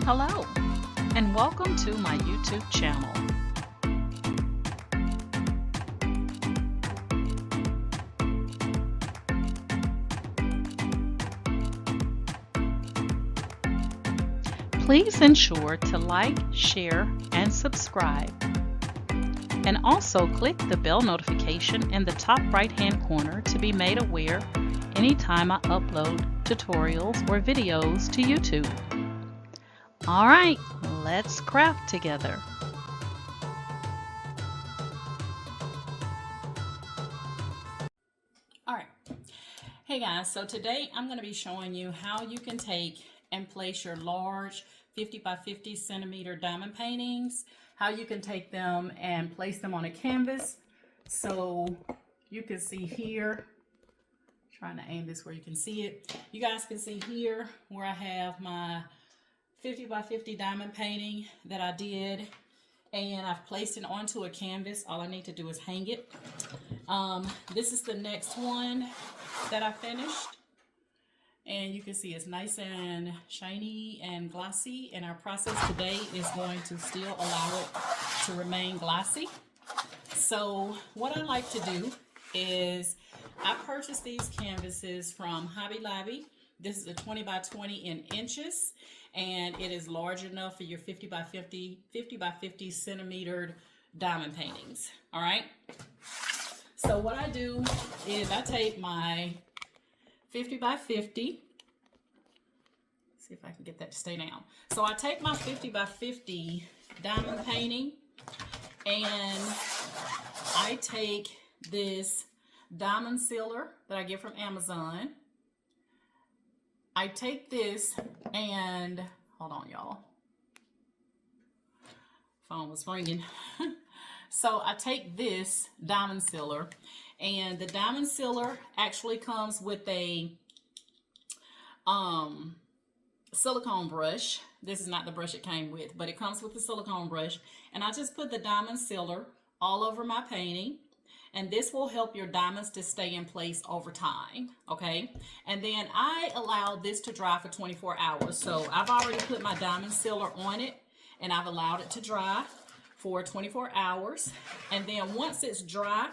Hello, and welcome to my YouTube channel. Please ensure to like, share, and subscribe. And also click the bell notification in the top right-hand corner to be made aware anytime I upload tutorials or videos to YouTube. Alright, let's craft together. Alright, hey guys, so today I'm going to be showing you how you can take and place your large 50 by 50 centimeter diamond paintings, how you can take them and place them on a canvas. So you can see here, trying to aim this where you can see it. You guys can see here where I have my 50 by 50 diamond painting that I did, and I've placed it onto a canvas. All I need to do is hang it. This is the next one that I finished, and you can see it's nice and shiny and glossy, and our process today is going to still allow it to remain glossy. So what I like to do is I purchased these canvases from Hobby Lobby. This is a 20 by 20 in inches, and it is large enough for your 50 by 50 centimeter diamond paintings. All right. So what I do is I take my 50 by 50. See if I can get that to stay down. So I take my 50 by 50 diamond painting, and I take this diamond sealer that I get from Amazon. I take this and, hold on y'all, phone was ringing. So I take this diamond sealer, and the diamond sealer actually comes with a silicone brush. This is not the brush it came with, but it comes with the silicone brush, and I just put the diamond sealer all over my painting. And this will help your diamonds to stay in place over time, okay? And then I allow this to dry for 24 hours. So I've already put my diamond sealer on it, and I've allowed it to dry for 24 hours. And then once it's dry,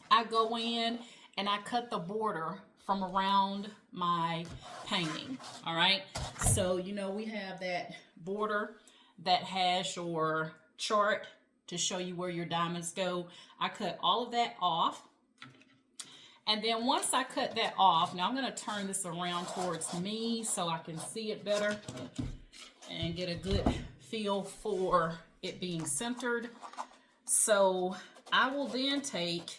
I go in and I cut the border from around my painting, all right? So, you know, we have that border that has your chart to show you where your diamonds go. I cut all of that off. And then once I cut that off, now I'm going to turn this around towards me so I can see it better and get a good feel for it being centered. So I will then take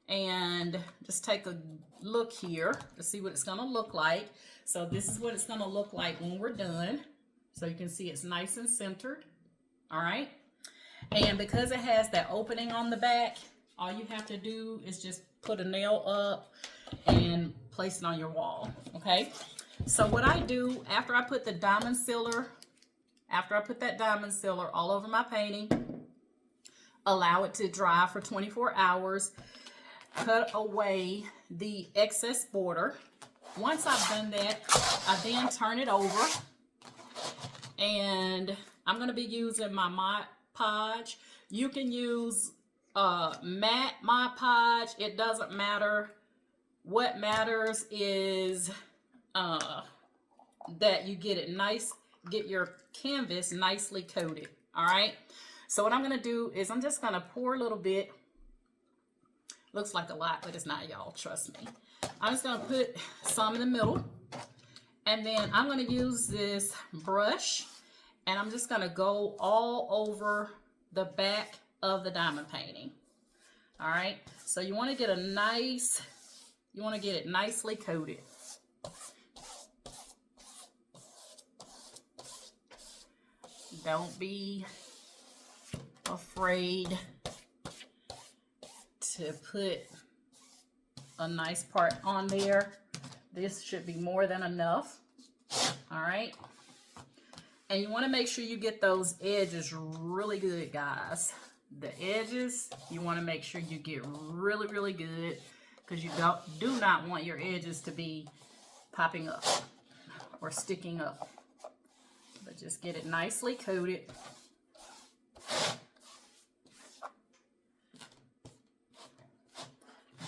and just take a look here to see what it's going to look like. So this is what it's going to look like when we're done. So you can see it's nice and centered. All right. And because it has that opening on the back, all you have to do is just put a nail up and place it on your wall, okay? So what I do after I put the diamond sealer, all over my painting, allow it to dry for 24 hours, cut away the excess border. Once I've done that, I then turn it over, and I'm going to be using my Mod Podge. You can use matte Mod Podge. It doesn't matter. What matters is that you get it nice, get your canvas nicely coated. All right. So what I'm going to do is I'm just going to pour a little bit. Looks like a lot, but it's not, y'all. Trust me. I'm just going to put some in the middle, and then I'm going to use this brush, and I'm just going to go all over the back of the diamond painting. All right. So you want to get it nicely coated. Don't be afraid to put a nice part on there. This should be more than enough. All right. And you want to make sure you get those edges really good, guys. The edges, you want to make sure you get really, really good, because you do not want your edges to be popping up or sticking up. But just get it nicely coated.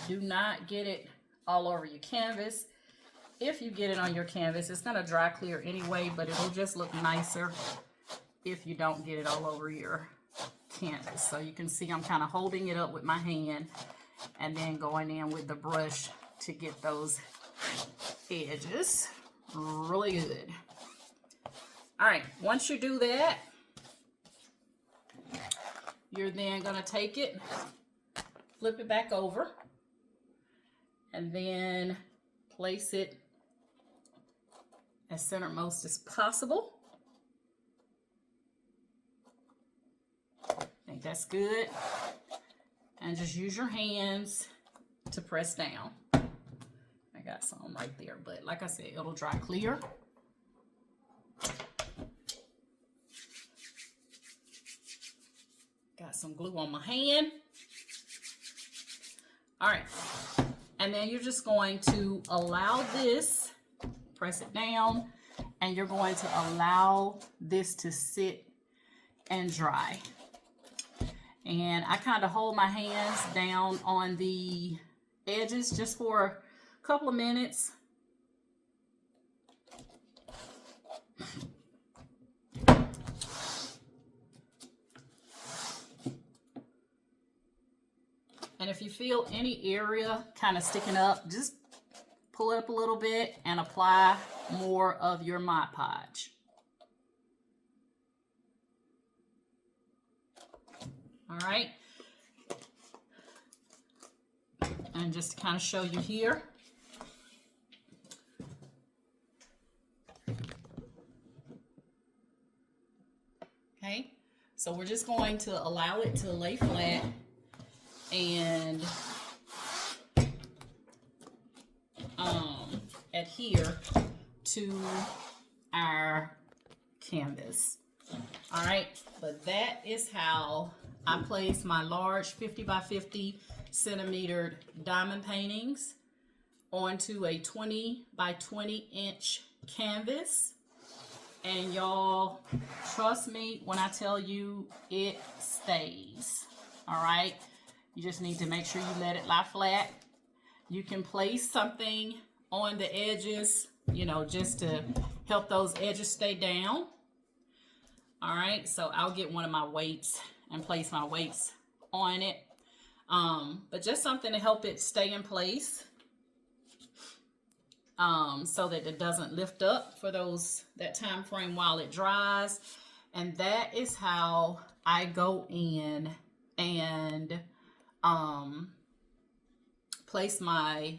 Do not get it all over your canvas. If you get it on your canvas, it's gonna dry clear anyway, but it'll just look nicer if you don't get it all over your canvas. So you can see I'm kind of holding it up with my hand and then going in with the brush to get those edges really good. All right, once you do that, you're then gonna take it, flip it back over, and then place it as centermost as possible. I think that's good. And just use your hands to press down. I got some right there, but like I said, it'll dry clear. Got some glue on my hand. All right. And then you're just going to allow this, press it down, and you're going to allow this to sit and dry. And I kind of hold my hands down on the edges just for a couple of minutes. And if you feel any area kind of sticking up, just pull it up a little bit and apply more of your Mod Podge. All right. And just to kind of show you here. Okay. So we're just going to allow it to lay flat and adhere to our canvas. All right, but that is how I place my large 50 by 50 centimeter diamond paintings onto a 20 by 20 inch canvas. And y'all, trust me when I tell you it stays. All right, you just need to make sure you let it lie flat. You can place something on the edges, you know, just to help those edges stay down. All right, so I'll get one of my weights and place my weights on it. But just something to help it stay in place, so that it doesn't lift up for that time frame while it dries. And that is how I go in and place my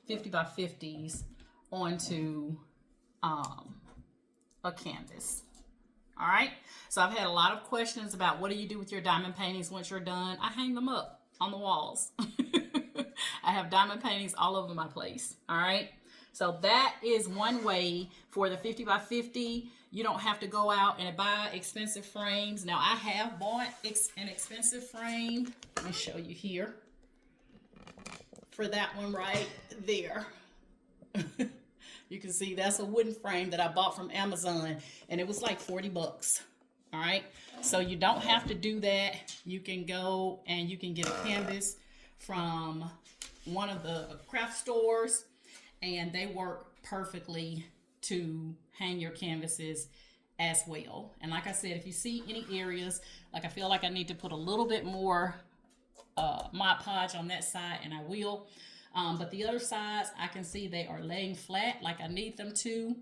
50 by 50s onto a canvas. All right, so I've had a lot of questions about what do you do with your diamond paintings once you're done. I hang them up on the walls. I have diamond paintings all over my place. All right, so that is one way for the 50 by 50. You don't have to go out and buy expensive frames. Now I have bought an expensive frame. Let me show you here. For that one right there. You can see that's a wooden frame that I bought from Amazon, and it was like 40 bucks. All right, so you don't have to do that. You can go and you can get a canvas from one of the craft stores, and they work perfectly to hang your canvases as well. And like I said, if you see any areas, like I feel like I need to put a little bit more Mod Podge on that side, and I will. But the other sides, I can see they are laying flat like I need them to.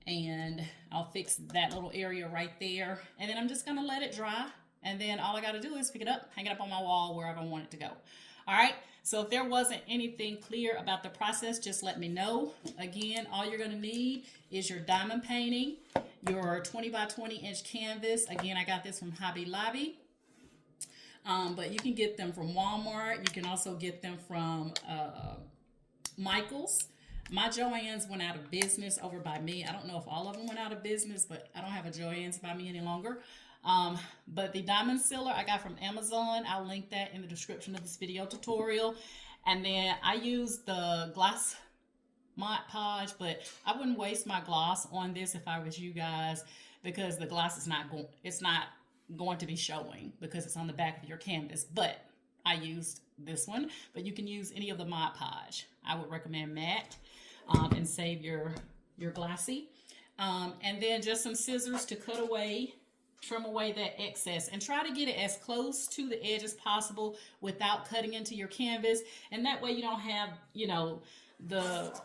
And I'll fix that little area right there. And then I'm just going to let it dry. And then all I got to do is pick it up, hang it up on my wall wherever I want it to go. All right. So if there wasn't anything clear about the process, just let me know. Again, all you're going to need is your diamond painting, your 20 by 20 inch canvas. Again, I got this from Hobby Lobby. But you can get them from Walmart. You can also get them from Michael's. My Joann's went out of business over by me. I don't know if all of them went out of business, but I don't have a Joann's by me any longer. But the diamond sealer I got from Amazon. I'll link that in the description of this video tutorial. And then I use the glass Mod Podge, but I wouldn't waste my gloss on this if I was you guys, because the gloss is not going to be showing because it's on the back of your canvas. But I used this one, but you can use any of the Mod Podge. I would recommend matte, and save your glossy. And then just some scissors to cut away, trim away that excess, and try to get it as close to the edge as possible without cutting into your canvas. And that way you don't have, you know, the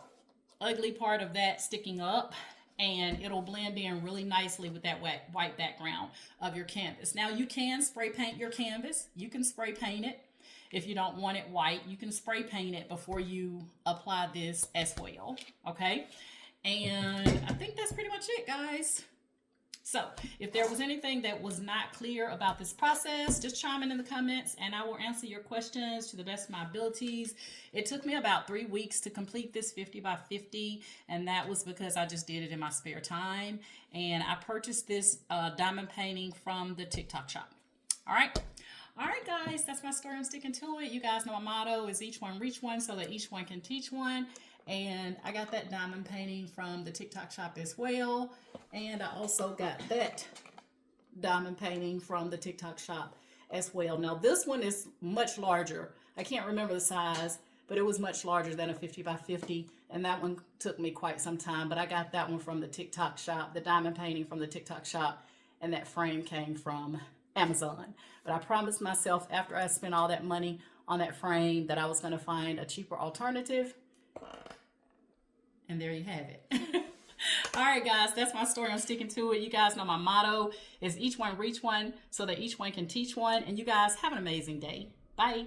ugly part of that sticking up, and it'll blend in really nicely with that white background of your canvas. Now you can spray paint your canvas. You can spray paint it. If you don't want it white, you can spray paint it before you apply this as well, okay? And I think that's pretty much it, guys. So if there was anything that was not clear about this process, just chime in the comments and I will answer your questions to the best of my abilities. It took me about 3 weeks to complete this 50 by 50, and that was because I just did it in my spare time. And I purchased this diamond painting from the TikTok shop. All right, guys, that's my story. I'm sticking to it. You guys know my motto is each one reach one so that each one can teach one. And I got that diamond painting from the TikTok shop as well. And I also got that diamond painting from the TikTok shop as well. Now this one is much larger. I can't remember the size, but it was much larger than a 50 by 50. And that one took me quite some time, but I got that one from the TikTok shop, the diamond painting from the TikTok shop, and that frame came from Amazon. But I promised myself after I spent all that money on that frame that I was going to find a cheaper alternative. And there you have it. All right, guys, that's my story. I'm sticking to it. You guys know my motto is each one reach one so that each one can teach one. And you guys have an amazing day. Bye.